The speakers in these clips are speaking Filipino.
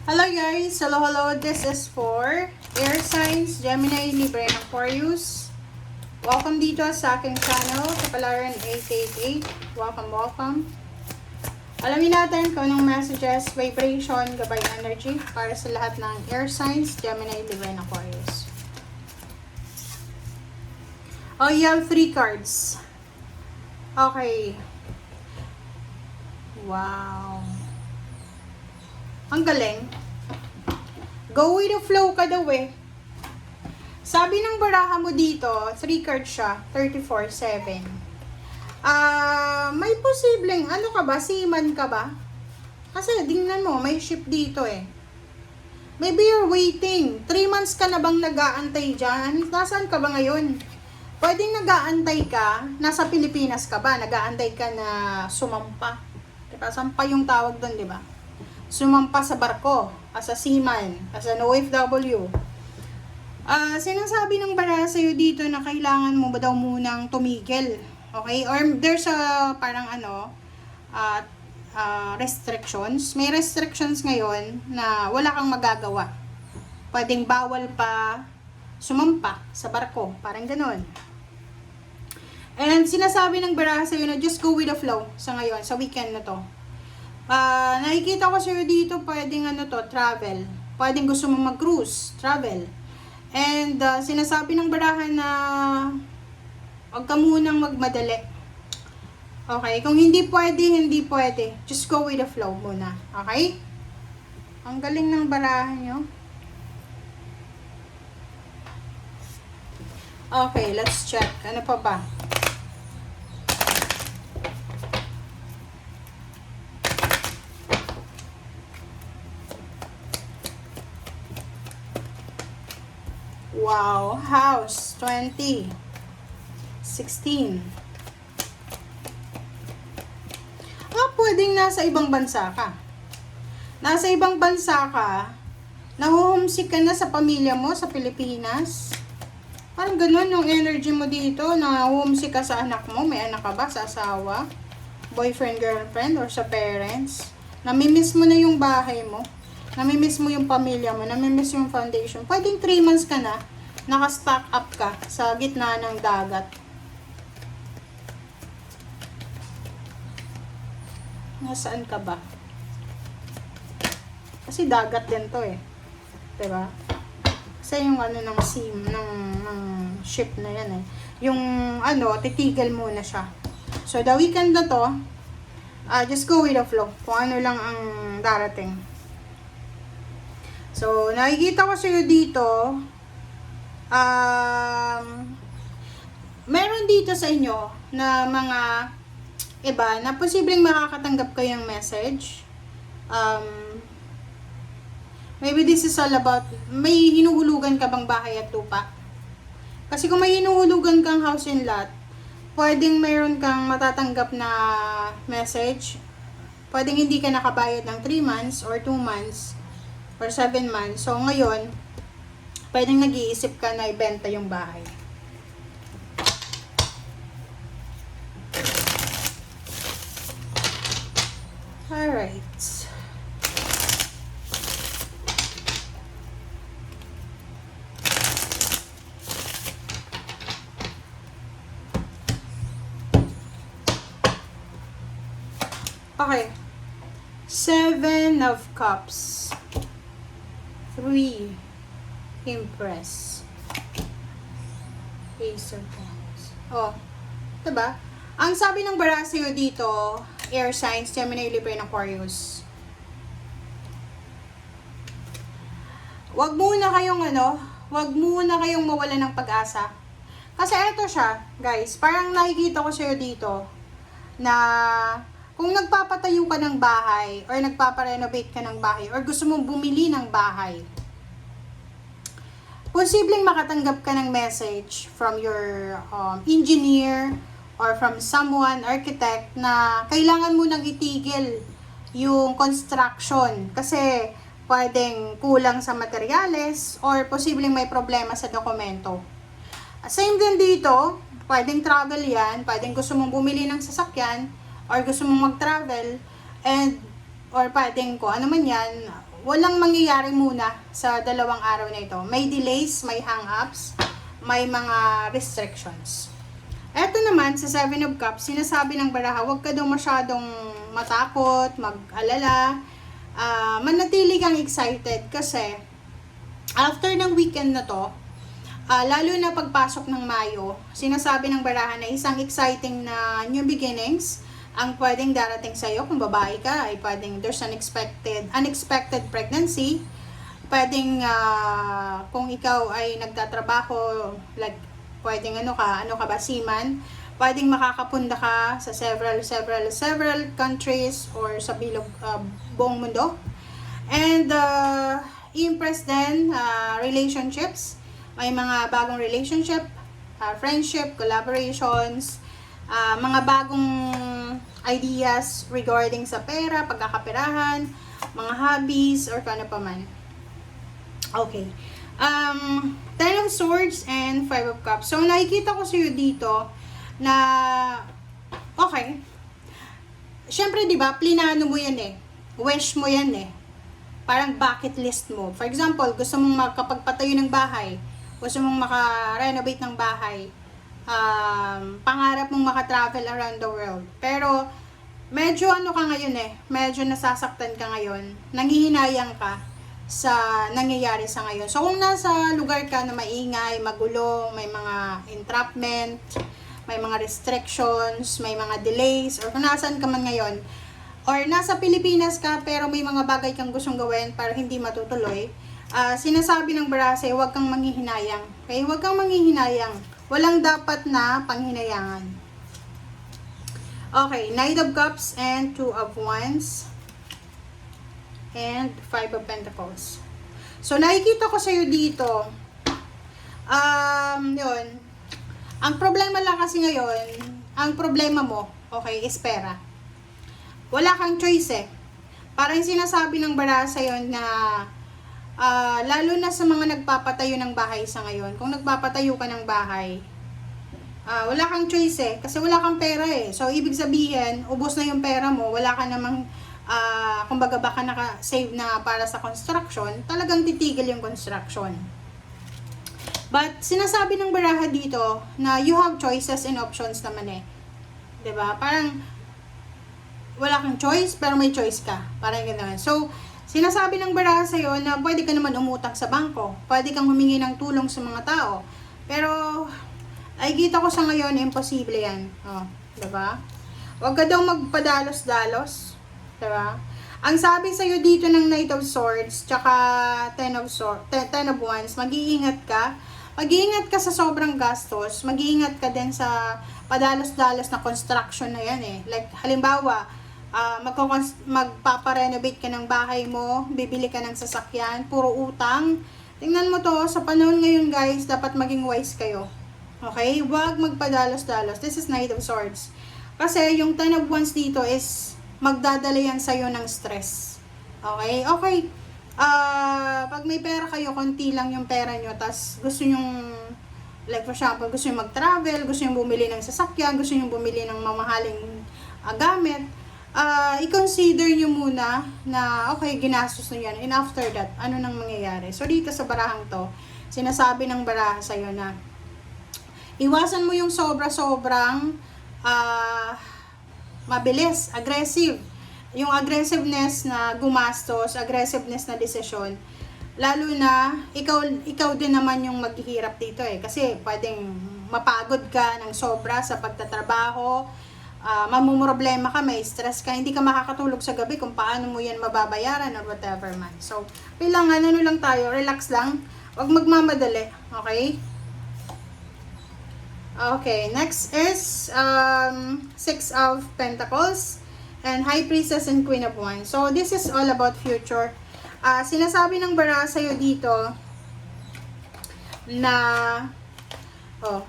Hello guys! Hello! This is for Air Signs, Gemini, Libra, and Aquarius. Welcome dito sa aking channel, Kapalaran 888. Welcome! Alamin natin kung anong messages, vibration, gabay energy para sa lahat ng Air Signs, Gemini, Libra, and Aquarius. Oh, you have 3 cards. Okay. Wow. Ang galing. Go with the flow ka daw eh. Sabi ng baraha mo dito, 3 cards siya, 34/7. May posibleng, ano ka ba? Seaman ka ba? Kasi, tingnan mo, may ship dito eh. Maybe you're waiting. 3 months ka na bang nag-aantay dyan? Nasaan ka ba ngayon? Pwedeng nag-aantay ka, nasa Pilipinas ka ba? Nag-aantay ka na sumampa. Diba? Sampa yung tawag doon, di ba? Sumampa sa barko, as a seaman, as an OFW. Sinasabi ng baraha sa'yo dito na kailangan mo ba daw munang tumigil. Okay? Or there's a parang restrictions. May restrictions ngayon na wala kang magagawa. Pwedeng bawal pa sumampa sa barko. Parang ganun. And sinasabi ng baraha sa'yo na just go with the flow sa ngayon, sa weekend na to. Nakikita ko sa'yo dito, pwedeng travel. Pwedeng gusto mo mag-cruise, travel. And sinasabi ng baraha na huwag ka munang magmadali. Okay? Kung hindi pwede. Just go with the flow muna. Okay? Ang galing ng baraha nyo. Okay, let's check. Ano pa ba? Wow, house 20, 16. Pwedeng nasa ibang bansa ka. Nasa ibang bansa ka, nahuhumsik ka na sa pamilya mo sa Pilipinas. Parang ganun yung energy mo dito, nahuhumsik ka sa anak mo. May anak ka ba? Sa asawa? Boyfriend, girlfriend, or sa parents? Namimiss mo na yung bahay mo. Namimiss mo yung pamilya mo. Namimiss yung foundation. Pwedeng 3 months ka na, naka-stock up ka sa gitna ng dagat. Nasaan ka ba? Kasi dagat din to eh. Diba? Kasi yung ng ship na yan eh. Yung titigil muna siya. So the weekend na to, just go with the flow. Kung ano lang ang darating. So, nakikita ko sa'yo dito, meron dito sa inyo na mga iba na posibleng makakatanggap kayong message. Maybe this is all about, may hinuhulugan ka bang bahay at lupa? Kasi kung may hinuhulugan kang house and lot, pwedeng meron kang matatanggap na message. Pwedeng hindi ka nakabayad ng 3 months or 2 months or 7 months. So, ngayon, pwedeng nag-iisip ka na ibenta yung bahay. Alright. Okay. 7 of Cups. 3. Empress. Ace of Wands. Oh. Diba? Ang sabi ng baraha sa'yo dito, Air Signs, Gemini, Libra, and Aquarius. Wag muna kayong mawala ng pag-asa. Kasi eto siya, guys, parang nakikita ko sa'yo dito na kung nagpapatayo ka ng bahay or nagpaparenovate ka ng bahay or gusto mong bumili ng bahay, posibleng makatanggap ka ng message from your engineer or from someone, architect, na kailangan mo nang itigil yung construction kasi pwedeng kulang sa materyales or posibleng may problema sa dokumento. Same din dito, pwedeng travel yan, pwedeng gusto mong bumili ng sasakyan or gusto mong mag-travel, and or pwedeng ko ano man yan, walang mangyayari muna sa 2 araw na ito. May delays, may hang-ups, may mga restrictions. Eto naman, sa 7 of Cups, sinasabi ng baraha, huwag ka daw masyadong matakot, mag-alala, manatili kang excited kasi after ng weekend na to, lalo na pagpasok ng Mayo, sinasabi ng baraha na isang exciting na new beginnings ang pwedeng darating sa'yo. Kung babae ka, ay pwedeng there's unexpected pregnancy. Pwedeng, kung ikaw ay nagtatrabaho, like, pwedeng ano ka ba, seaman, pwedeng makakapunda ka sa several countries or sa buong mundo. And, impress din, relationships. May mga bagong relationship, friendship, collaborations, mga bagong ideas regarding sa pera, pagkakaperahan, mga hobbies, or kano pa man. Okay. 10 of Swords and 5 of Cups. So, nakikita ko sa iyo dito na, okay, syempre, di ba, plinano mo yan eh. Wish mo yan eh. Parang bucket list mo. For example, gusto mong makapagpatayo ng bahay, gusto mong maka-renovate ng bahay, pangarap mong maka-travel around the world. Pero, medyo ano ka ngayon eh, medyo nasasaktan ka ngayon, nanghihinayang ka sa nangyayari sa ngayon. So, kung nasa lugar ka na maingay, magulo, may mga entrapment, may mga restrictions, may mga delays, or kung nasaan ka man ngayon, or nasa Pilipinas ka pero may mga bagay kang gustong gawin para hindi matutuloy, sinasabi ng Barase, huwag kang manghihinayang. Okay? Huwag kang manghihinayang. Walang dapat na panghinayangan. Okay, Knight of Cups and 2 of Wands and 5 of Pentacles. So, nakikita ko sa'yo dito, yun, ang problema lang kasi ngayon, ang problema mo, okay, is pera. Wala kang choice eh. Parang sinasabi ng Barasa yun na, lalo na sa mga nagpapatayo ng bahay sa ngayon, kung nagpapatayo ka ng bahay, wala kang choice eh, kasi wala kang pera eh. So, ibig sabihin, ubos na yung pera mo, wala ka namang, kumbaga baka naka-save na para sa construction, talagang titigil yung construction. But, sinasabi ng baraha dito, na you have choices and options naman eh. 'Di ba? Parang, wala kang choice, pero may choice ka. Parang gano'n. So, sinasabi ng baraha sa'yo na pwede ka naman umutang sa bangko, pwede kang humingi ng tulong sa mga tao, pero, ay kita ko sa ngayon, imposible yan. Oh, diba? Huwag ka daw magpadalos-dalos. Diba? Ang sabi sa'yo dito ng Knight of Swords, tsaka 10 of Wands, mag-iingat ka. Mag-iingat ka sa sobrang gastos. Mag-iingat ka din sa padalos-dalos na construction na yan eh. Like, halimbawa, magpaparenovate ka ng bahay mo, bibili ka ng sasakyan, puro utang. Tingnan mo to, sa panahon ngayon guys, dapat maging wise kayo. Okay? Huwag magpadalos-dalos. This is Knight of Swords. Kasi yung 10 of Wands dito is magdadala yan sa'yo ng stress. Okay? Okay. Pag may pera kayo, konti lang yung pera nyo, tas gusto nyong, like for example, gusto nyong mag-travel, gusto nyong bumili ng sasakyan, gusto nyong bumili ng mamahaling gamit, i-consider nyo muna na, okay, ginastos na yan. And after that, ano nang mangyayari? So, dito sa barahang to, sinasabi ng baraha sa'yo na, iwasan mo yung sobra-sobrang mabilis, aggressive. Yung aggressiveness na gumastos, aggressiveness na desisyon. Lalo na, ikaw din naman yung maghihirap dito eh. Kasi pwedeng mapagod ka ng sobra sa pagtatrabaho, mamumroblema ka, may stress ka, hindi ka makakatulog sa gabi kung paano mo yan mababayaran or whatever man. So, kailangan ano lang tayo, relax lang. Huwag magmamadali, okay? Okay, next is 6 of Pentacles and High Priestess and Queen of Wands. So, this is all about future. Sinasabi ng baraha sa'yo dito na,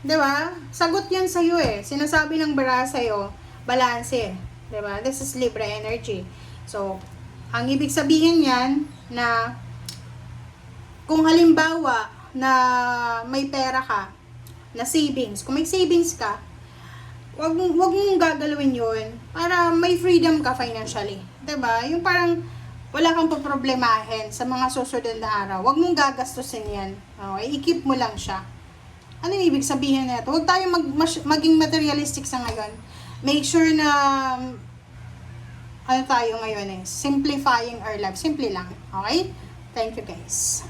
di ba? Sagot yan sa'yo eh. Sinasabi ng baraha sa'yo, balanse. Di ba? This is Libra energy. So, ang ibig sabihin yan na kung halimbawa na may pera ka, na savings. Kung may savings ka, wag mong gagalawin yun para may freedom ka financially. 'Di ba? Yung parang wala kang poproblemahin sa mga susunod na araw. Huwag mong gagastusin yan. Okay? I-keep mo lang siya. Ano yung ibig sabihin na ito? Huwag tayo maging materialistic sa ngayon. Make sure na ano tayo ngayon simplifying our life. Simple lang. Okay? Thank you guys.